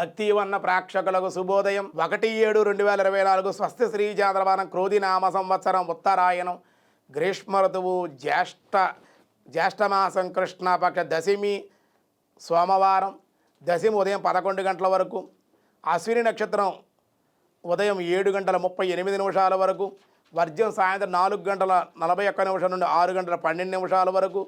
భక్తివన్న ప్రేక్షకులకు శుభోదయం 1/7/2024 స్వస్తి శ్రీ చాంద్రమానం క్రోధినామ సంవత్సరం ఉత్తరాయణం గ్రీష్మ ఋతువు జ్యేష్ఠమాసం కృష్ణపక్ష దశమి సోమవారం దశమి ఉదయం 11 గంటల వరకు అశ్విని నక్షత్రం ఉదయం 7:38 వరకు వర్జ్యం సాయంత్రం 4:41 నుండి 6:12 వరకు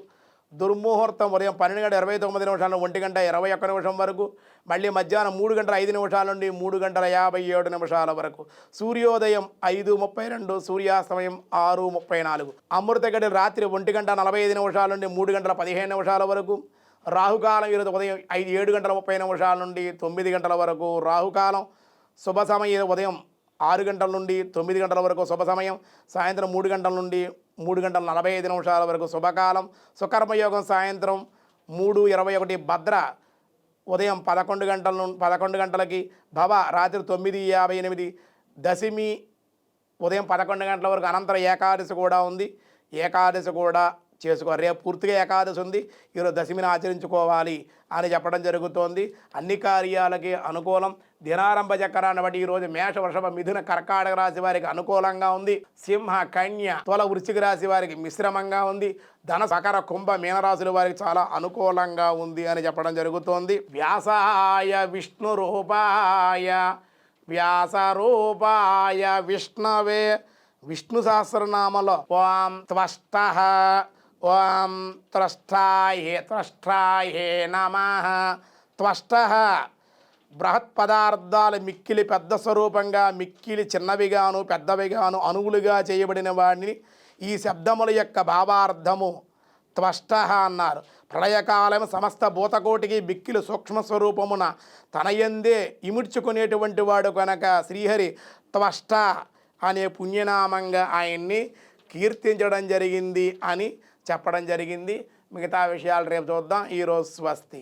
దుర్ముహూర్తం ఉదయం 12:29 నుండి 1:21 వరకు మళ్ళీ మధ్యాహ్నం 3:05 నుండి 3:57 వరకు సూర్యోదయం 5:32 సూర్యాస్తమయం 6:34 అమృత గడి రాత్రి 1:45 నుండి 3:15 వరకు రాహుకాలం ఈరోజు ఉదయం 7:30 నుండి 9 గంటల వరకు రాహుకాలం శుభ సమయం ఉదయం 6 గంటల నుండి 9 గంటల వరకు శుభ సమయం సాయంత్రం 3 గంటల నుండి 3:45 వరకు శుభకాలం సుకర్మయోగం సాయంత్రం 3:21 భద్ర ఉదయం 11 గంటలకి భవ రాత్రి 9:58 దశమి ఉదయం 11 గంటల వరకు అనంతర ఏకాదశి కూడా ఉంది ఏకాదశి కూడా చేసుకోవాలి రేపు పూర్తిగా ఏకాదశి ఉంది ఈరోజు దశమిని ఆచరించుకోవాలి అని చెప్పడం జరుగుతోంది అన్ని కార్యాలకి అనుకూలం దినారంభ చక్రాన్ని బట్టి ఈరోజు మేష వృషభ మిథున కర్కాటక రాశి వారికి అనుకూలంగా ఉంది సింహ కన్య తుల వృశ్చిక రాశి వారికి మిశ్రమంగా ఉంది ధన సకర కుంభ మీనరాశుల వారికి చాలా అనుకూలంగా ఉంది అని చెప్పడం జరుగుతోంది వ్యాసాయ విష్ణు రూపాయ విష్ణవే విష్ణు సహస్రనామలో ఓం త్వష్టః ఓం త్వష్టాయే నమః త్వష్టః బృహత్ పదార్థాలు మిక్కిలి పెద్ద స్వరూపంగా మిక్కిలి చిన్నవిగాను పెద్దవిగాను అణువులుగా చేయబడిన వాడిని ఈ శబ్దముల యొక్క భావార్థము త్వష్టః అన్నారు ప్రళయకాలం సమస్త భూతకోటికి మిక్కిలి సూక్ష్మ స్వరూపమున తనయందే ఇముడ్చుకునేటువంటి వాడు కనుక శ్రీహరి త్వష్ట అనే పుణ్యనామంగా ఆయన్ని కీర్తించడం జరిగింది అని చెప్పడం జరిగింది మిగతా విషయాలు రేపు చూద్దాం ఈరోజు స్వస్తి.